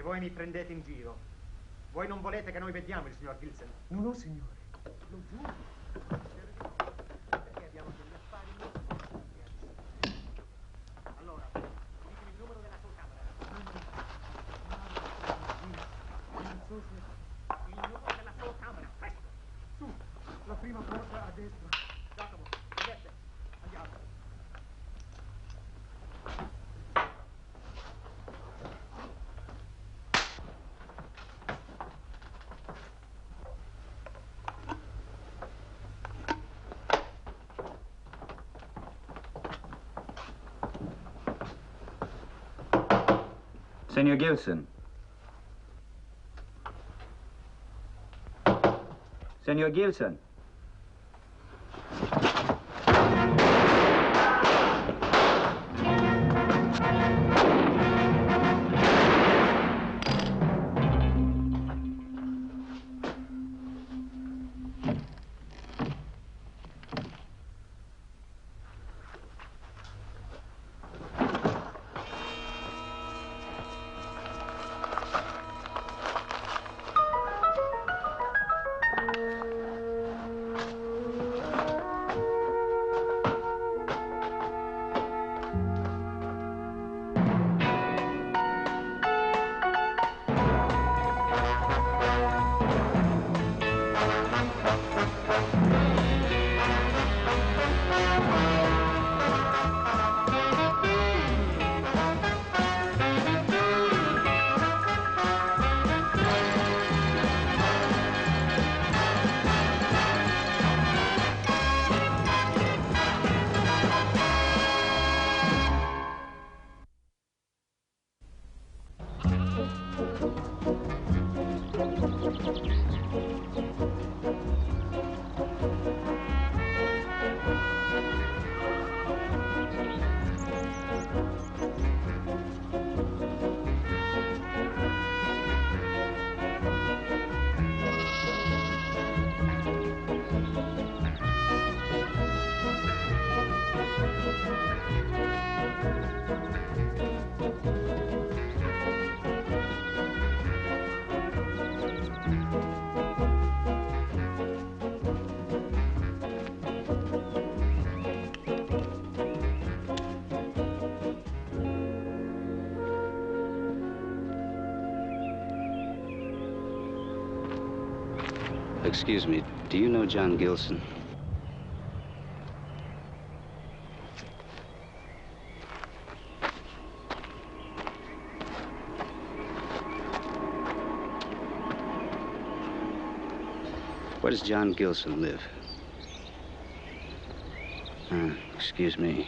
Che voi mi prendete in giro. Voi non volete che noi vediamo il signor Gilson? No, no, signore. Lo giuro. Perché abbiamo degli affari molto. Allora, ditemi il numero della sua camera. Il numero della sua camera, presto! Su, la prima porta a destra. Giacomo, vedete? Andiamo. Senor Gilson. Senor Gilson. Excuse me, do you know John Gilson? Where does John Gilson live? Excuse me.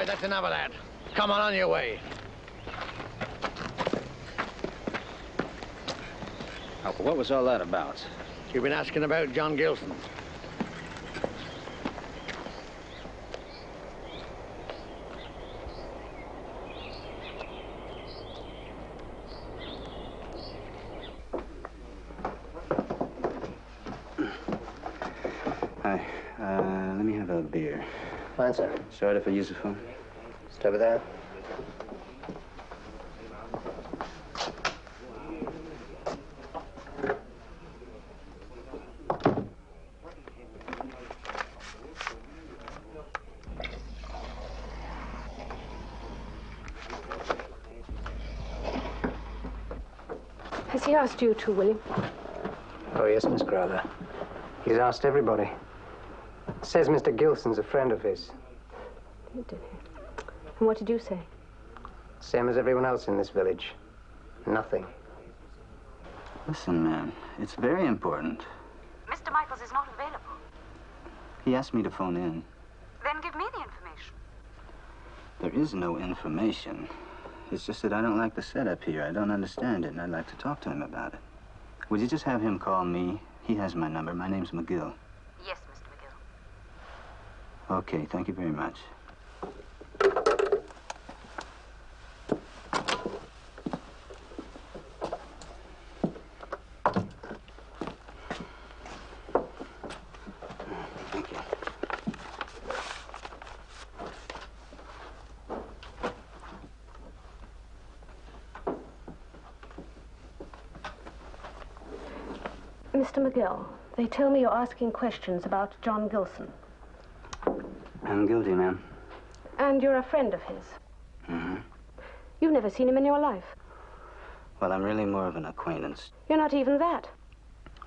That's enough of that. Come on your way. Oh, what was all that about? You've been asking about John Gilson. Fine, sir. Sorry if I use the phone. Just over there. Has he asked you to, William? Oh, yes, Miss Crowther. He's asked everybody. Says Mr. Gilson's a friend of his. Did he? And what did you say? Same as everyone else in this village. Nothing. Listen, man, it's very important. Mr. Michaels is not available. He asked me to phone in. Then give me the information. There is no information. It's just that I don't like the setup here. I don't understand it, and I'd like to talk to him about it. Would you just have him call me? He has my number. My name's McGill. Yes, Mr. McGill. Okay, thank you very much. Thank you. Mr. McGill, they tell me you're asking questions about John Gilson. I'm guilty, ma'am. And you're a friend of his. Mm-hmm. You've never seen him in your life. Well, I'm really more of an acquaintance. You're not even that.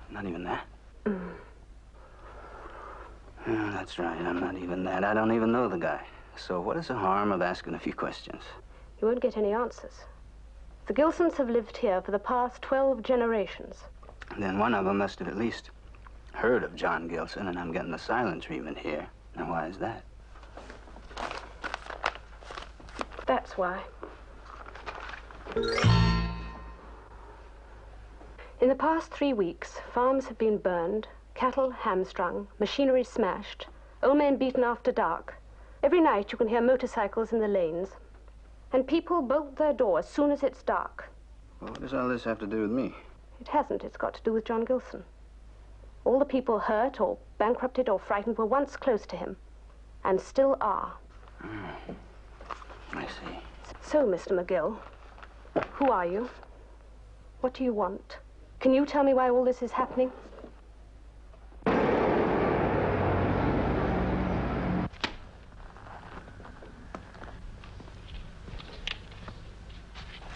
Not even that? Yeah, that's right. I'm not even that. I don't even know the guy. So what is the harm of asking a few questions? You won't get any answers. The Gilsons have lived here for the past 12 generations. Then one of them must have at least heard of John Gilson, and I'm getting the silent treatment here. Now, why is that? That's why. In the past 3 weeks, farms have been burned, cattle hamstrung, machinery smashed, old men beaten after dark. Every night you can hear motorcycles in the lanes, and people bolt their doors as soon as it's dark. Well, what does all this have to do with me? It hasn't. It's got to do with John Gilson. All the people hurt or bankrupted or frightened were once close to him, and still are. I see. So, Mr. McGill, who are you? What do you want? Can you tell me why all this is happening?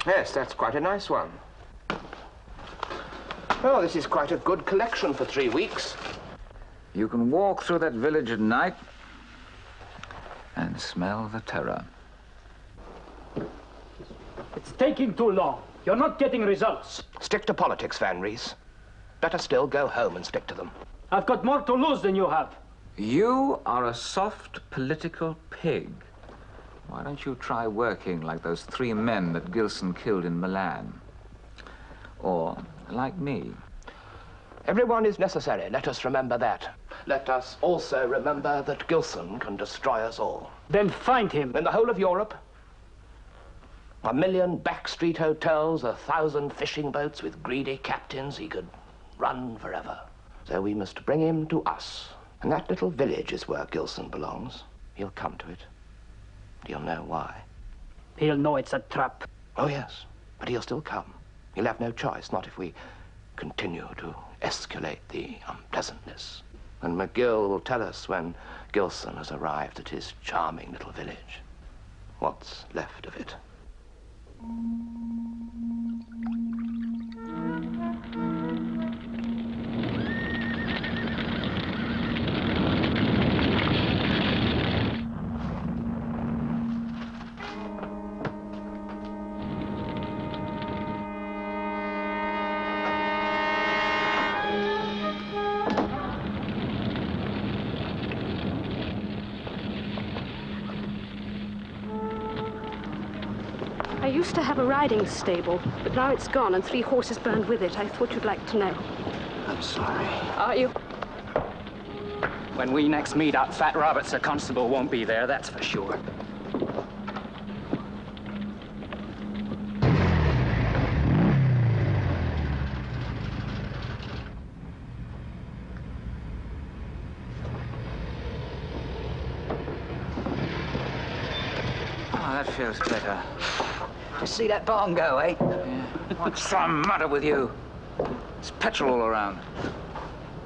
Yes, that's quite a nice one. Oh, this is quite a good collection for 3 weeks. You can walk through that village at night and smell the terror. It's taking too long. You're not getting results. Stick to politics, Van Rees. Better still, go home and stick to them. I've got more to lose than you have. You are a soft political pig. Why don't you try working like those 3 men that Gilson killed in Milan? Or like me. Everyone is necessary. Let us remember that. Let us also remember that Gilson can destroy us all. Then find him. In the whole of Europe, 1 million backstreet hotels, 1,000 fishing boats with greedy captains, he could run forever. So we must bring him to us. And that little village is where Gilson belongs. He'll come to it. He'll know why. He'll know it's a trap. Oh, yes. But he'll still come. He'll have no choice, not if we continue to escalate the unpleasantness. And McGill will tell us when Gilson has arrived at his charming little village. What's left of it. I used to have a riding stable, but now it's gone and 3 horses burned with it. I thought you'd like to know. I'm sorry. Are you? When we next meet up, Fat Roberts, the constable, won't be there, that's for sure. feels better. Just see that bomb go, eh? Yeah. What's the matter with you? There's petrol all around.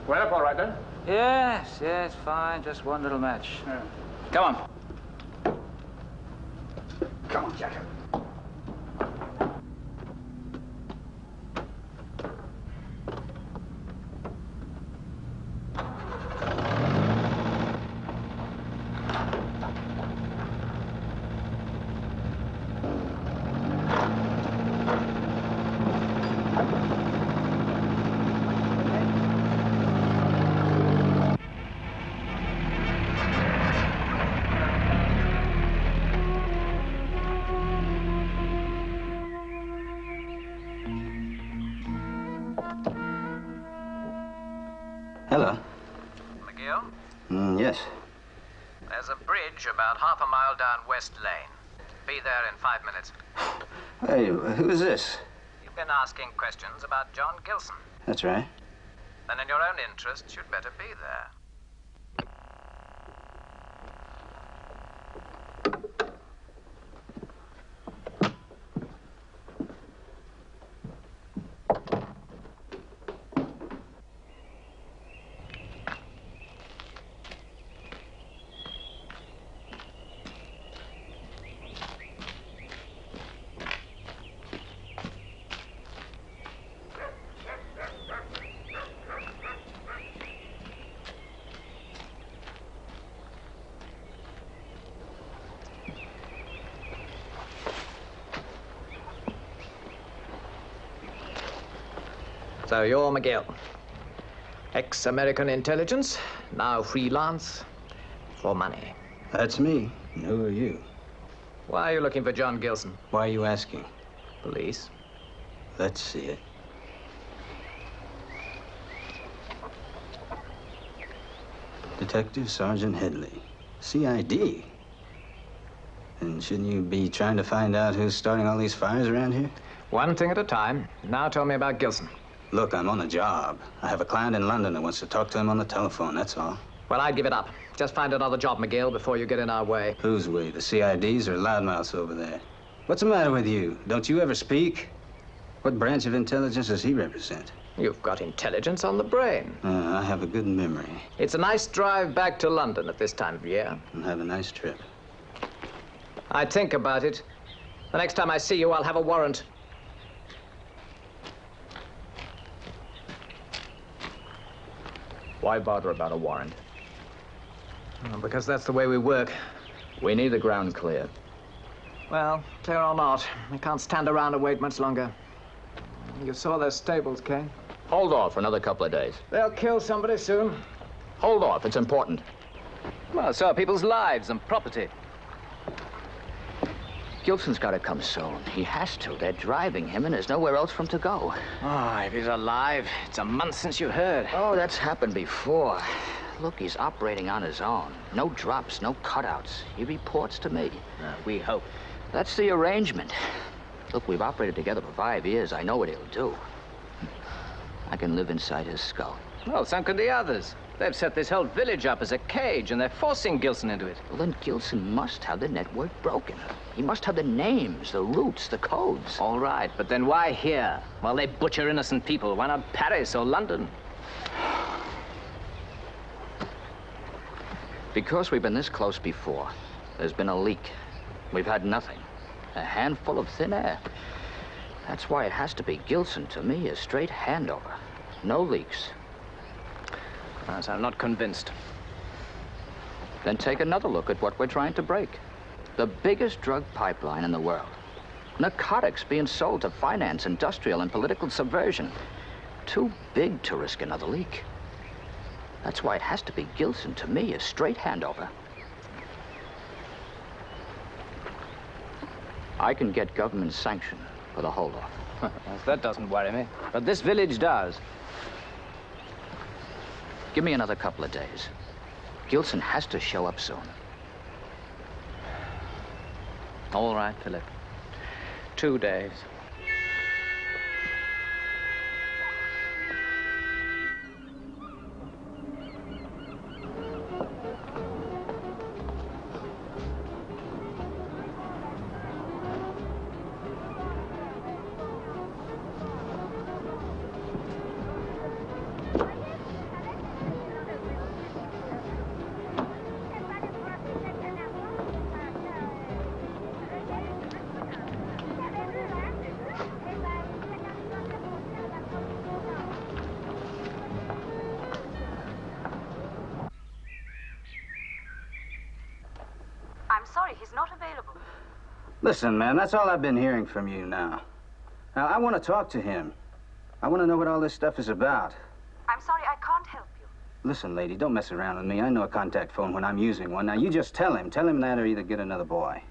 Well, up all right, then? Yes, fine. Just one little match. Yeah. Come on. Come on, Jack. Hello. McGill? Yes. There's a bridge about half a mile down West Lane. Be there in 5 minutes. Hey, who is this? You've been asking questions about John Gilson. That's right. Then in your own interest, you'd better be there. So you're McGill. Ex-American intelligence, now freelance for money. That's me. And who are you? Why are you looking for John Gilson? Why are you asking? Police. Let's see it. Detective Sergeant Headley. CID? And shouldn't you be trying to find out who's starting all these fires around here? One thing at a time. Now tell me about Gilson. Look, I'm on a job. I have a client in London that wants to talk to him on the telephone, that's all. Well, I'd give it up. Just find another job, McGill, before you get in our way. Whose way? The CID's or loudmouths over there? What's the matter with you? Don't you ever speak? What branch of intelligence does he represent? You've got intelligence on the brain. I have a good memory. It's a nice drive back to London at this time of year. And have a nice trip. I'd think about it. The next time I see you, I'll have a warrant. Why bother about a warrant? Because that's the way we work. We need the ground clear. Well, clear or not, we can't stand around and wait much longer. You saw their stables, Kane. Hold off for another couple of days. They'll kill somebody soon. Hold off, it's important. Well, so are people's lives and property. Gilson's got to come soon. He has to. They're driving him, and there's nowhere else for him to go. Oh, if he's alive. It's a month since you heard. Oh, that's happened before. Look, he's operating on his own. No drops, no cutouts. He reports to me. We hope. That's the arrangement. Look, we've operated together for 5 years. I know what he'll do. I can live inside his skull. Well, so can the others. They've set this whole village up as a cage, and they're forcing Gilson into it. Well, then Gilson must have the network broken. He must have the names, the routes, the codes. All right, but then why here? While they butcher innocent people, why not Paris or London? Because we've been this close before. There's been a leak. We've had nothing. A handful of thin air. That's why it has to be Gilson. To me, a straight handover. No leaks. Yes, I'm not convinced. Then take another look at what we're trying to break. The biggest drug pipeline in the world. Narcotics being sold to finance, industrial, and political subversion. Too big to risk another leak. That's why it has to be Gilson. To me, a straight handover. I can get government sanction for the hold-off. That doesn't worry me. But this village does. Give me another couple of days. Gilson has to show up soon. All right, Philip. 2 days. Listen, man, that's all I've been hearing from you now. Now, I want to talk to him. I want to know what all this stuff is about. I'm sorry, I can't help you. Listen, lady, don't mess around with me. I know a contact phone when I'm using one. Now, you just tell him. Tell him that or either get another boy.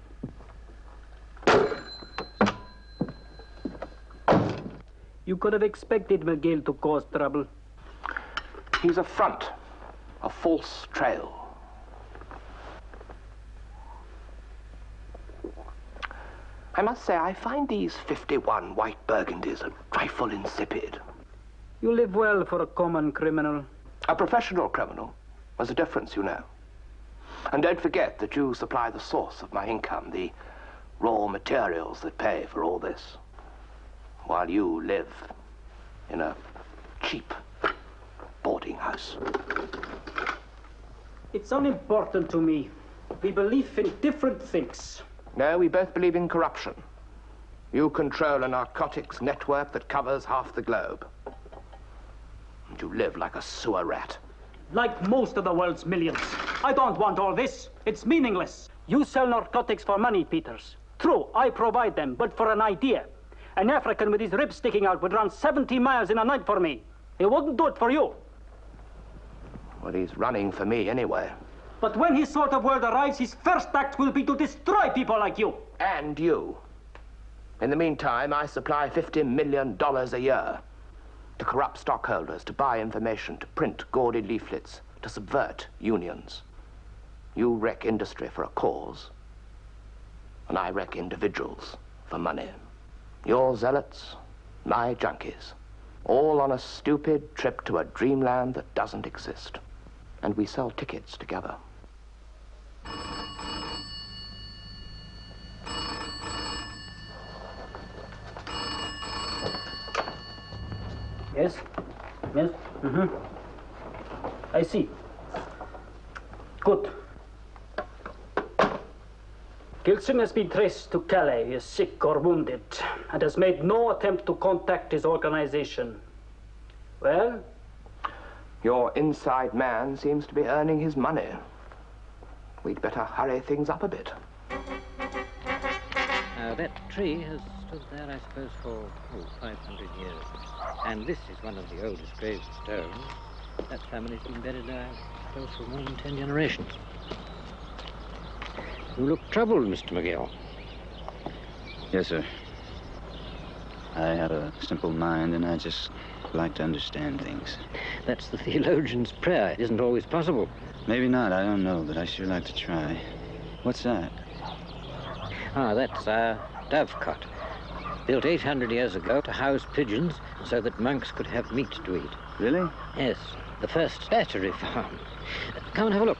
You could have expected McGill to cause trouble. He's a front, a false trail. I must say, I find these 51 white burgundies a trifle insipid. You live well for a common criminal. A professional criminal. There's a difference, you know. And don't forget that you supply the source of my income, the raw materials that pay for all this, while you live in a cheap boarding house. It's unimportant to me. We believe in different things. No, we both believe in corruption. You control a narcotics network that covers half the globe. And you live like a sewer rat. Like most of the world's millions. I don't want all this. It's meaningless. You sell narcotics for money, Peters. True, I provide them, but for an idea. An African with his ribs sticking out would run 70 miles in a night for me. He wouldn't do it for you. Well, he's running for me anyway. But when his sort of world arrives, his first act will be to destroy people like you. And you. In the meantime, I supply $50 million a year to corrupt stockholders, to buy information, to print gaudy leaflets, to subvert unions. You wreck industry for a cause, and I wreck individuals for money. Your zealots, my junkies, all on a stupid trip to a dreamland that doesn't exist. And we sell tickets together. Yes? Yes? Mm-hmm. I see. Good. Gilson has been traced to Calais. He is sick or wounded and has made no attempt to contact his organization. Well? Your inside man seems to be earning his money. We'd better hurry things up a bit. That tree has stood there, I suppose, for 500 years. And this is one of the oldest graves of stone. That family's been buried, I suppose, for more than 10 generations. You look troubled, Mr. McGill. Yes, sir. I have a simple mind, and I just like to understand things. That's the theologian's prayer. It isn't always possible. Maybe not, I don't know, but I sure like to try. What's that? Ah, that's our dovecot. Built 800 years ago to house pigeons so that monks could have meat to eat. Really? Yes, the first battery farm. Come and have a look.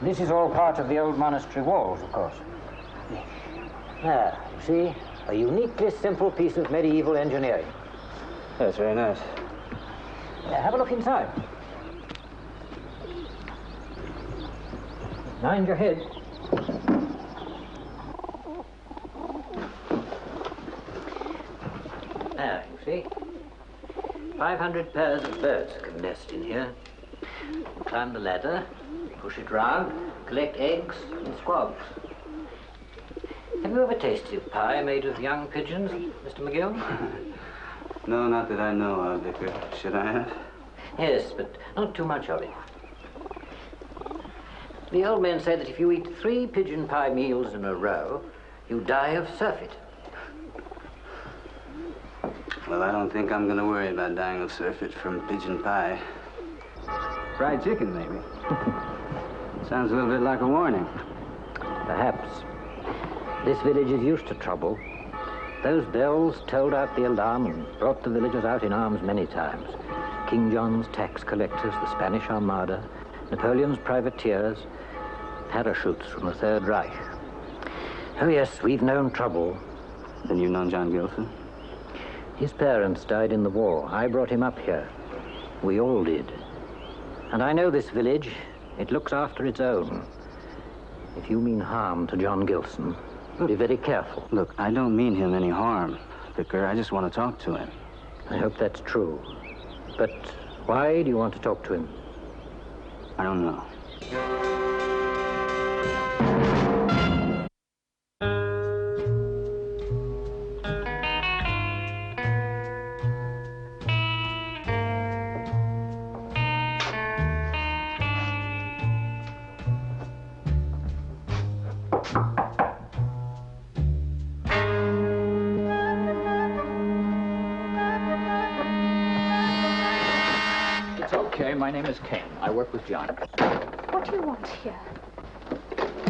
This is all part of the old monastery walls, of course. There, you see? A uniquely simple piece of medieval engineering. That's very nice. Have a look inside. Mind your head. There, you see? 500 pairs of birds can nest in here. You climb the ladder, push it round, collect eggs and squabs. Have you ever tasted pie made of young pigeons, Mr. McGill? No, not that I know of, Vicar. Should I have? Yes, but not too much of it. The old men say that if you eat 3 pigeon pie meals in a row, you die of surfeit. Well, I don't think I'm going to worry about dying of surfeit from pigeon pie. Fried chicken, maybe. Sounds a little bit like a warning. Perhaps. This village is used to trouble. Those bells tolled out the alarm and brought the villagers out in arms many times. King John's tax collectors, the Spanish Armada, Napoleon's privateers, parachutes from the Third Reich. Oh, yes, we've known trouble. Then you've known John Gilson? His parents died in the war. I brought him up here. We all did. And I know this village. It looks after its own. If you mean harm to John Gilson, be very careful. Look, I don't mean him any harm, Vicar. I just want to talk to him. I hope that's true. But why do you want to talk to him? I don't know. It's okay. My name is Kane. I work with John. What do you want here?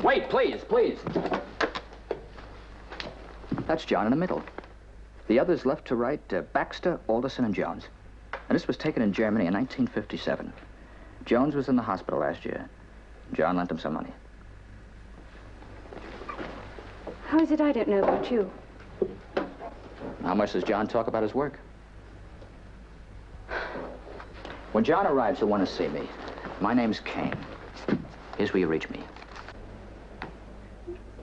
Wait, please, please. That's John in the middle. The others left to right, Baxter, Alderson, and Jones. And this was taken in Germany in 1957. Jones was in the hospital last year. John lent him some money. How is it I don't know about you? How much does John talk about his work? When John arrives, he'll want to see me. My name's Kane. Here's where you reach me.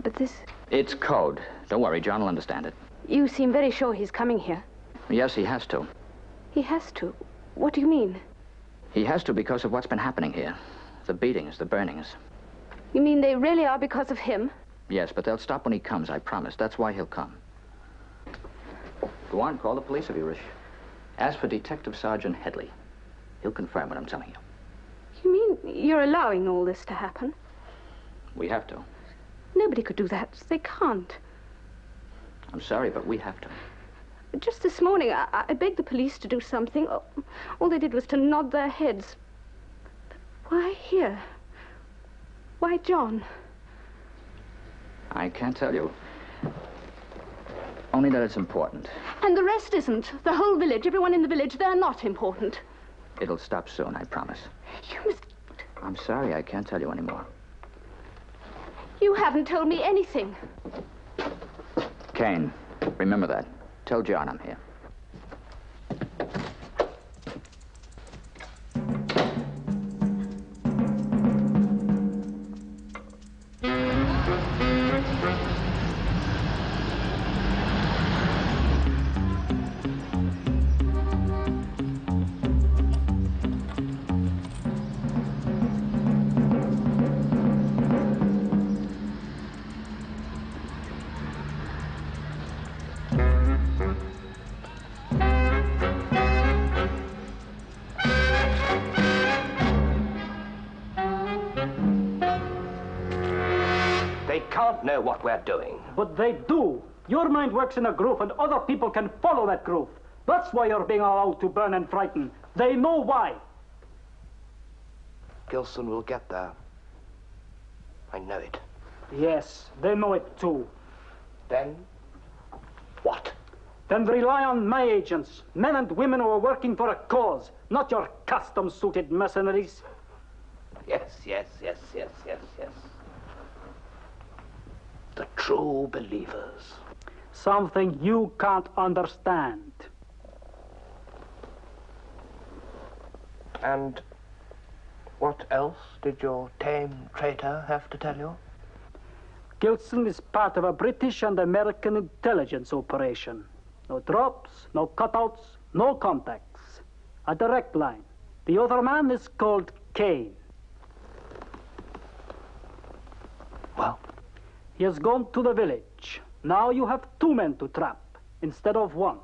But this... It's code. Don't worry, John will understand it. You seem very sure he's coming here. Yes, he has to. He has to? What do you mean? He has to because of what's been happening here. The beatings, the burnings. You mean they really are because of him? Yes, but they'll stop when he comes, I promise. That's why he'll come. Go on, call the police if you wish. Ask for Detective Sergeant Headley. He'll confirm what I'm telling you. You mean you're allowing all this to happen? We have to. Nobody could do that. They can't. I'm sorry, but we have to. Just this morning, I begged the police to do something. All they did was to nod their heads. But why here? Why John? I can't tell you. Only that it's important. And the rest isn't. The whole village, everyone in the village, they're not important. It'll stop soon, I promise. You must... I'm sorry, I can't tell you anymore. You haven't told me anything. Kane, remember that. Tell John I'm here. They can't know what we're doing. But they do. Your mind works in a groove and other people can follow that groove. That's why you're being allowed to burn and frighten. They know why. Gilson will get there. I know it. Yes, they know it too. Then, what? Then rely on my agents, men and women who are working for a cause, not your custom-suited mercenaries. Yes. The true believers. Something you can't understand. And what else did your tame traitor have to tell you? Gilson is part of a British and American intelligence operation. No drops, no cutouts, no contacts. A direct line. The other man is called Kane. Well? He has gone to the village. Now you have 2 men to trap instead of 1.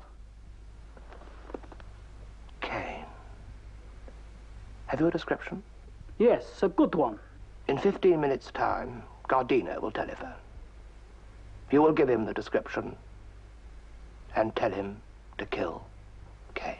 Kane. Have you a description? Yes, a good one. In 15 minutes' time, Gardino will telephone. You will give him the description and tell him to kill Kane.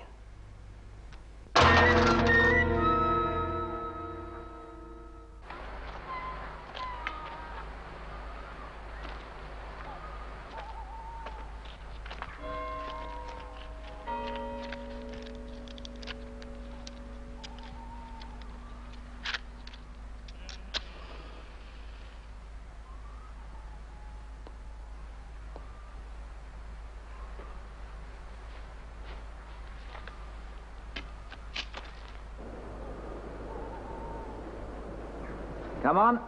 Come on.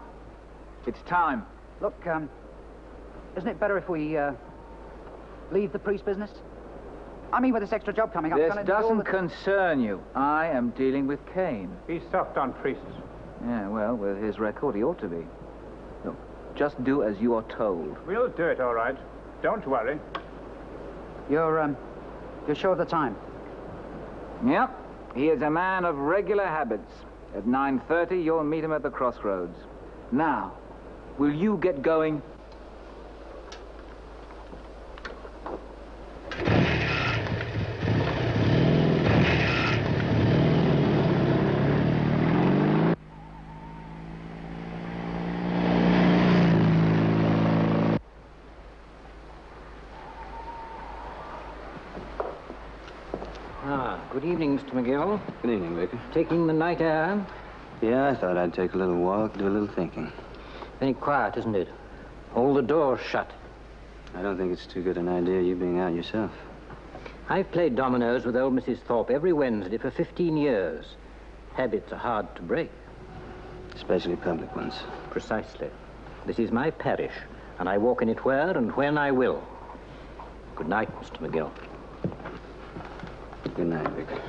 It's time. Look, isn't it better if we leave the priest business? I mean, with this extra job coming up... This gonna do all doesn't the- concern you. I am dealing with Kane. He's soft on priests. Yeah, well, with his record, he ought to be. Look, just do as you are told. We'll do it, all right. Don't worry. You're sure of the time? Yep. He is a man of regular habits. At 9:30, you'll meet him at the crossroads. Now, will you get going? Good evening, Mr. McGill. Good evening, Vicar. Taking the night air? Yeah, I thought I'd take a little walk, do a little thinking. Very quiet, isn't it? All the doors shut. I don't think it's too good an idea, you being out yourself. I've played dominoes with old Mrs. Thorpe every Wednesday for 15 years. Habits are hard to break. Especially public ones. Precisely. This is my parish, and I walk in it where and when I will. Good night, Mr. McGill. Good night, Vicar.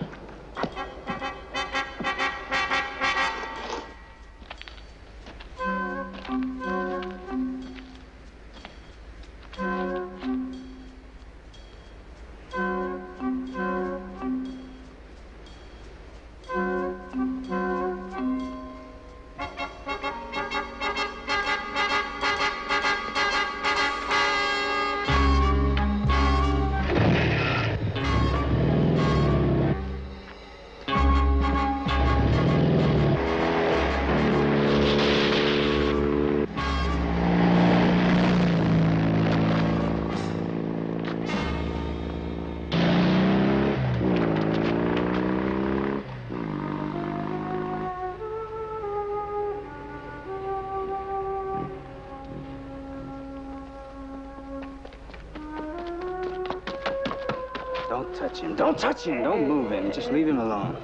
Don't touch him. Don't touch him. Don't move him. Just leave him alone.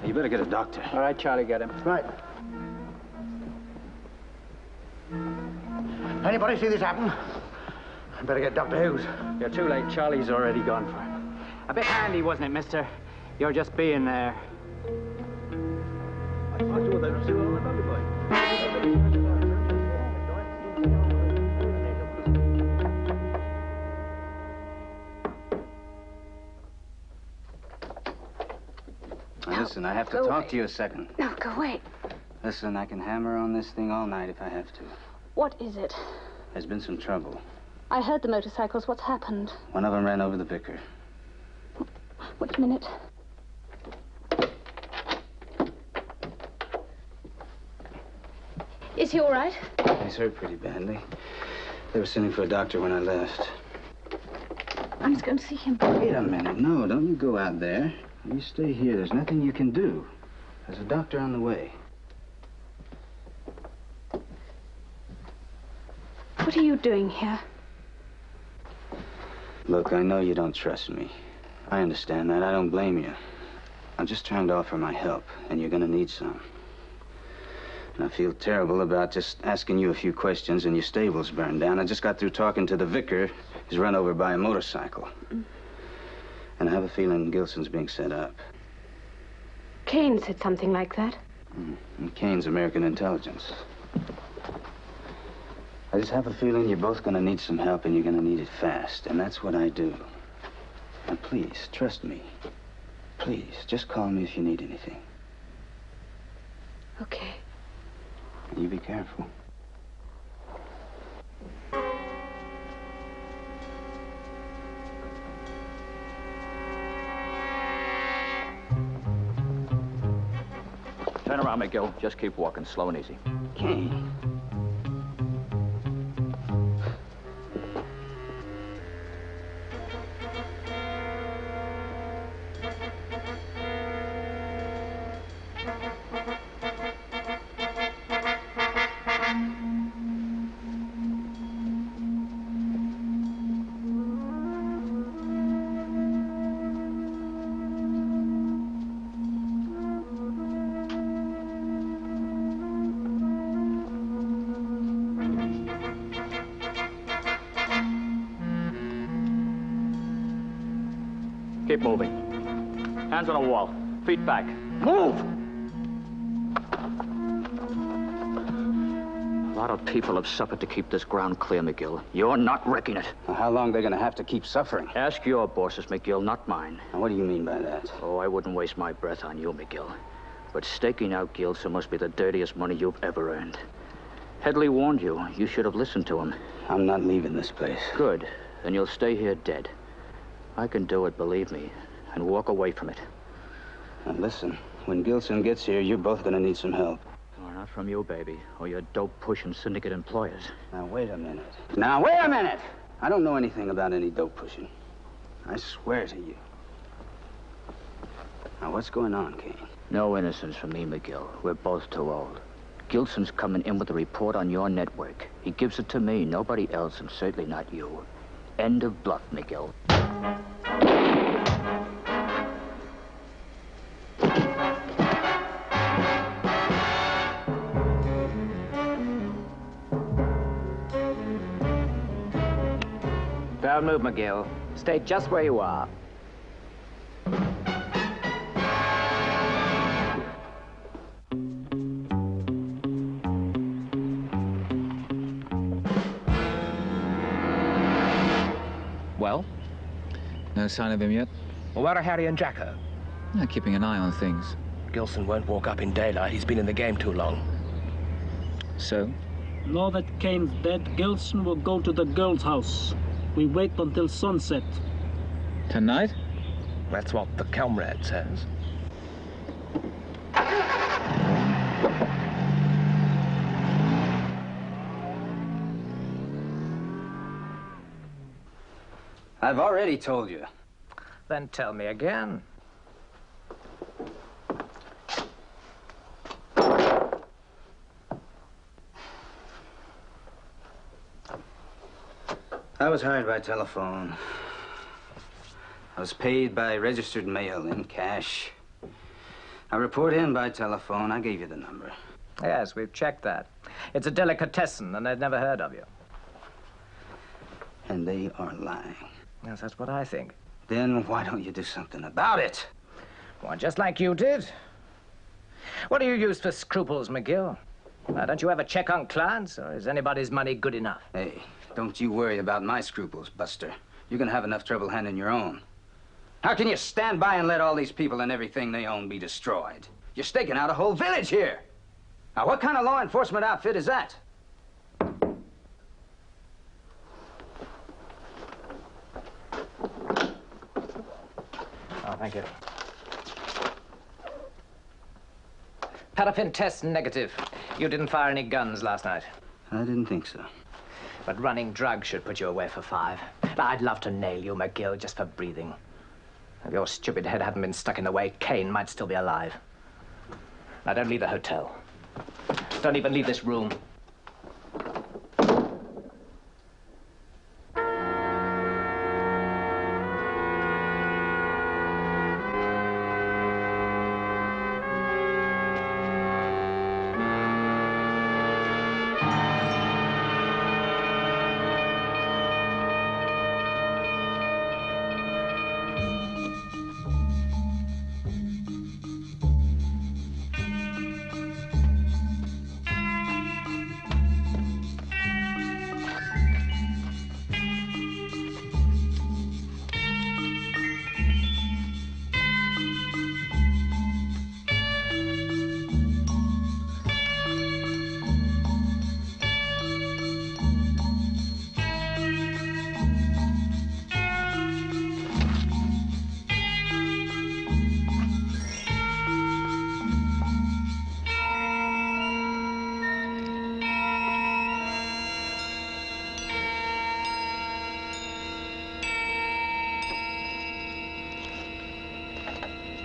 You better get a doctor. All right, Charlie, get him. Right. Anybody see this happen? I better get Dr. Hughes. You're too late. Charlie's already gone for him. A bit handy, wasn't it, mister? You're just being there. I thought you were there to see what I'm boy. Now, listen, I have to talk to you a second. No, go away. Listen, I can hammer on this thing all night if I have to. What is it? There's been some trouble. I heard the motorcycles. What's happened? One of them ran over the vicar. Wait a minute. Is he all right? He's hurt pretty badly. They were sending for a doctor when I left. I'm just going to see him. Wait a minute. No, don't you go out there. You stay here. There's nothing you can do. There's a doctor on the way. What are you doing here? Look, I know you don't trust me. I understand that. I don't blame you. I'm just trying to offer my help, and you're going to need some. And I feel terrible about just asking you a few questions and your stable's burned down. I just got through talking to the vicar. He's run over by a motorcycle. And I have a feeling Gilson's being set up. Kane said something like that. And Kane's American intelligence. I just have a feeling you're both going to need some help, and you're going to need it fast. And that's what I do. Now, please, trust me. Please, just call me if you need anything. Okay. You be careful. Turn around, McGill. Just keep walking, slow and easy. Kane. Keep moving. Hands on the wall. Feet back. Move! A lot of people have suffered to keep this ground clear, McGill. You're not wrecking it. Well, how long are they going to have to keep suffering? Ask your bosses, McGill, not mine. Now, what do you mean by that? Oh, I wouldn't waste my breath on you, McGill. But staking out Gilson must be the dirtiest money you've ever earned. Headley warned you. You should have listened to him. I'm not leaving this place. Good. Then you'll stay here dead. I can do it, believe me, and walk away from it. Now, listen, when Gilson gets here, you're both going to need some help. Oh, not from you, baby, or your dope-pushing syndicate employers. Now, wait a minute. Now, wait a minute! I don't know anything about any dope pushing. I swear to you. Now, what's going on, Kane? No innocence for me, McGill. We're both too old. Gilson's coming in with a report on your network. He gives it to me, nobody else, and certainly not you. End of bluff, McGill. Don't move, McGill. Stay just where you are. Well? No sign of him yet? Well, where are Harry and Jacko? Yeah, keeping an eye on things. Gilson won't walk up in daylight. He's been in the game too long. So? Now that Kane's dead, Gilson will go to the girl's house. We wait until sunset. Tonight? That's what the comrade says. I've already told you. Then tell me again. I was hired by telephone. I was paid by registered mail in cash. I report in by telephone. I gave you the number. Yes, we've checked that. It's a delicatessen, and they'd never heard of you. And they are lying. Yes, that's what I think. Then why don't you do something about it? Well, just like you did. What do you use for scruples, McGill? Don't you ever check on clients, or is anybody's money good enough? Hey, don't you worry about my scruples, Buster. You're gonna have enough trouble handling your own. How can you stand by and let all these people and everything they own be destroyed? You're staking out a whole village here. Now, what kind of law enforcement outfit is that? Oh, thank you. Paraffin test negative. You didn't fire any guns last night. I didn't think so. But running drugs should put you away for 5. I'd love to nail you, McGill, just for breathing. If your stupid head hadn't been stuck in the way, Kane might still be alive. Now, don't leave the hotel. Don't even leave this room.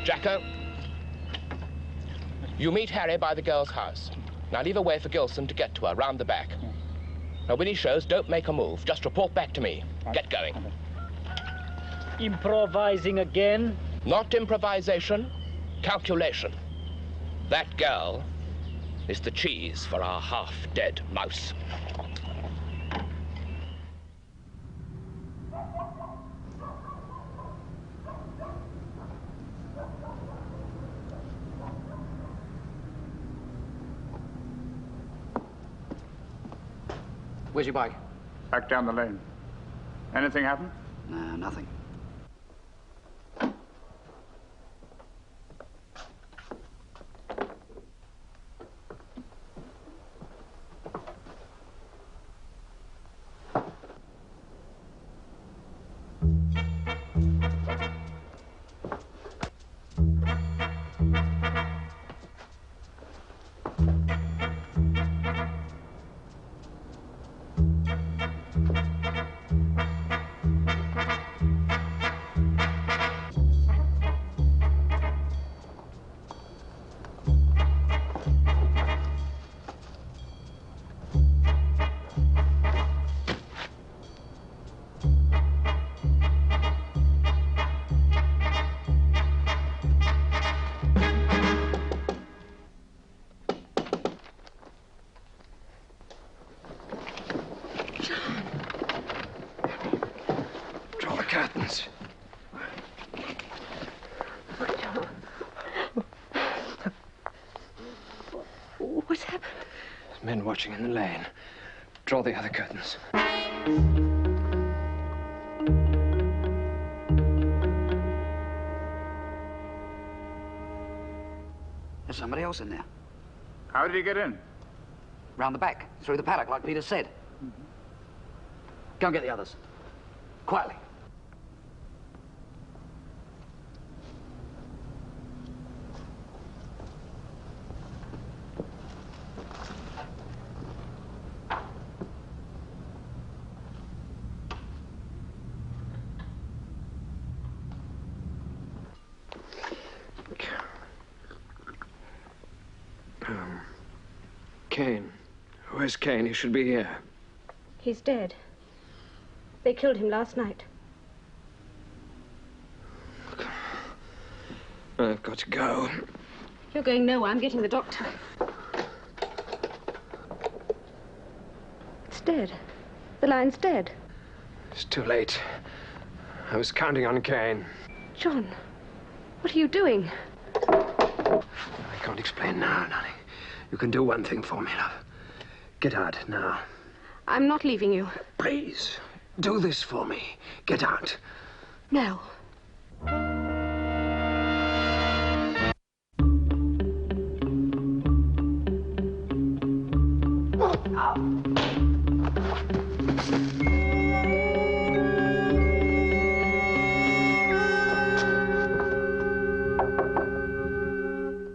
Jacko, you meet Harry by the girl's house. Now leave a way for Gilson to get to her, round the back. Now when he shows, don't make a move. Just report back to me. Get going. Improvising again? Not improvisation, calculation. That girl is the cheese for our half-dead mouse. Where's your bike? Back down the lane. Anything happen? Nah, nothing. Draw the curtains. What's happened? There's men watching in the lane. Draw the other curtains. There's somebody else in there. How did he get in? Round the back, through the paddock, like Peter said. Go and get the others. Quietly. Kane. Where's Kane? He should be here. He's dead. They killed him last night. I've got to go. You're going nowhere. I'm getting the doctor. It's dead. The lion's dead. It's too late. I was counting on Kane. John, what are you doing? I can't explain now, darling. You can do one thing for me, love. Get out now. I'm not leaving you. Please, do this for me. Get out. No.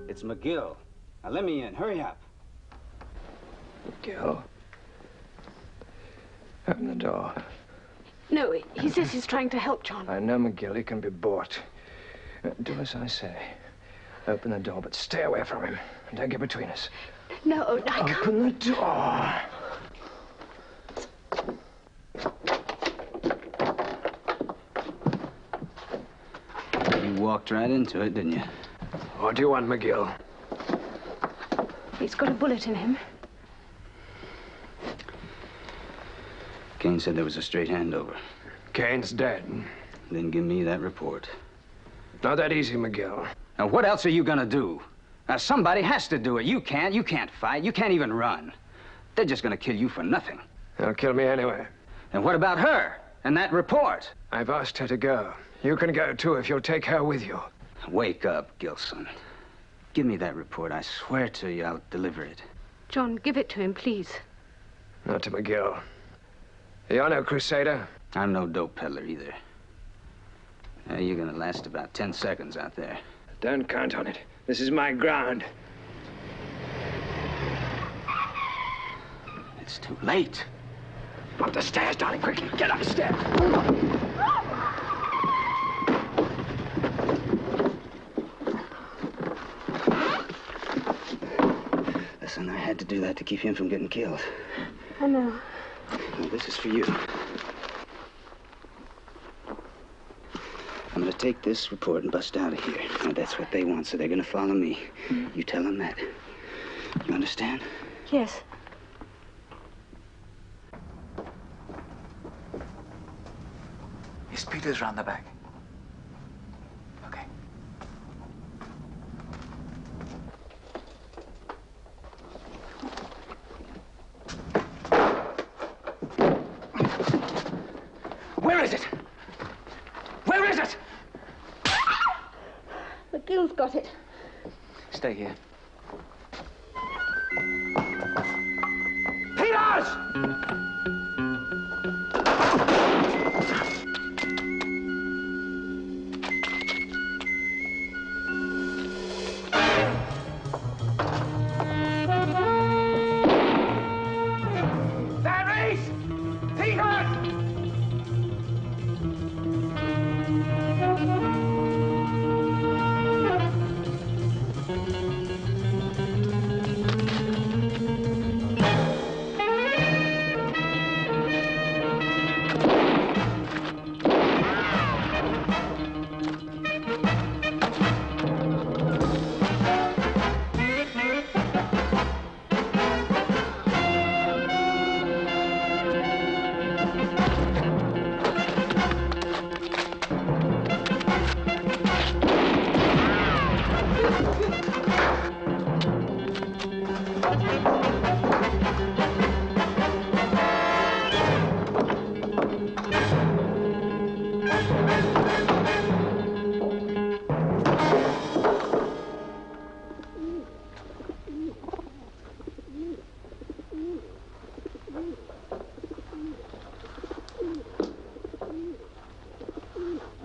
It's McGill. Now let me in. Hurry up. Gil. Open the door. No, he says he's trying to help John. I know McGill. He can be bought. Do as I say. Open the door, but stay away from him. And don't get between us. No, I can't. Open the door. You walked right into it, didn't you? What do you want, McGill? He's got a bullet in him. Kane said there was a straight handover. Kane's dead. Then give me that report. Not that easy, McGill. Now, what else are you gonna do? Now, somebody has to do it. You can't. You can't fight. You can't even run. They're just gonna kill you for nothing. They'll kill me anyway. And what about her and that report? I've asked her to go. You can go, too, if you'll take her with you. Wake up, Gilson. Give me that report. I swear to you, I'll deliver it. John, give it to him, please. Not to McGill. You're no crusader. I'm no dope peddler either. You're gonna last about 10 seconds out there. Don't count on it. This is my ground. It's too late. Up the stairs, darling, quickly. Get upstairs. Listen, I had to do that to keep him from getting killed. I know. Now, this is for you. I'm gonna take this report and bust out of here. Now, that's what they want, so they're gonna follow me. You tell them that. You understand? Yes. Miss Peters round the back. Okay. got it. Stay here. Peters!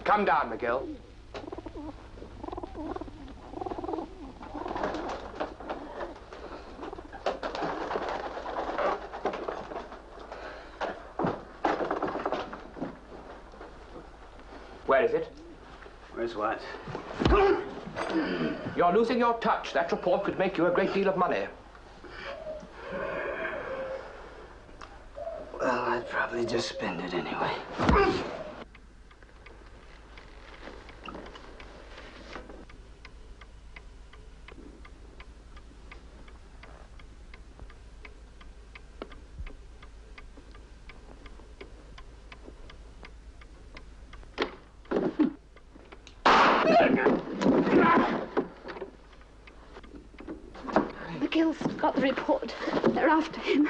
Come down, McGill. Where is it? Where's what? You're losing your touch. That report could make you a great deal of money. Well, I'd probably just spend it anyway. McGill's got the report. They're after him.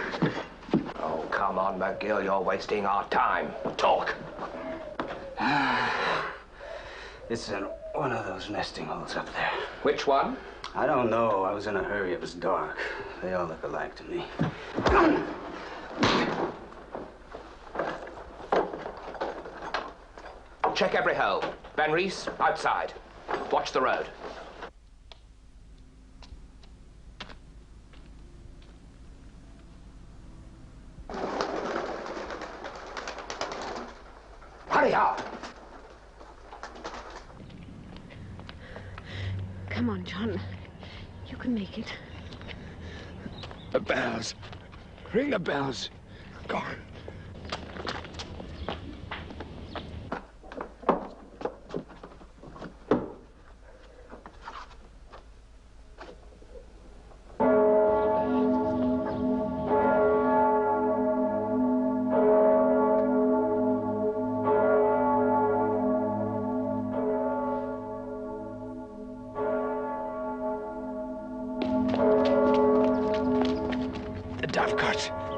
Oh, come on, McGill. You're wasting our time. Talk. It's in one of those nesting holes up there. Which one? I don't know. I was in a hurry. It was dark. They all look alike to me. Check every hole. Ben Reese, outside. Watch the road. Hurry up! Come on, John. You can make it. The bells. Ring the bells. Go on.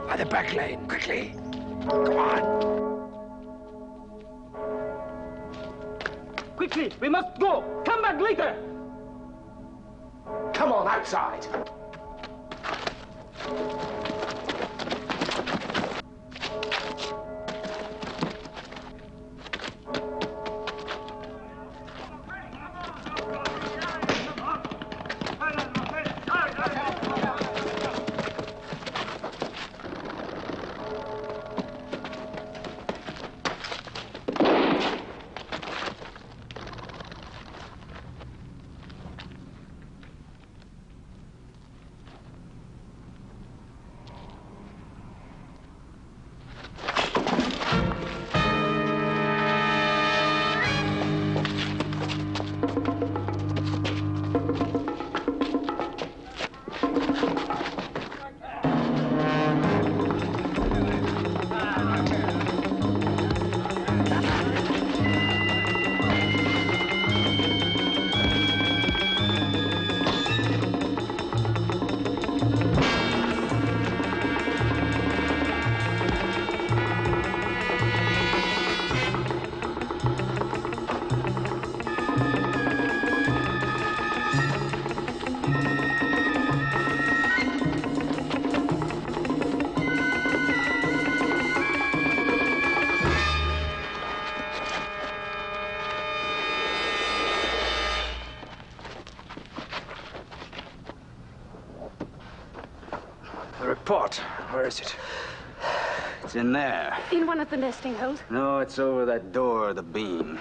By the back lane, quickly. Come on. Quickly, we must go. Come back later. Come on, outside. The report. Where is it? It's in there. In one of the nesting holes. No, it's over that door, the beam.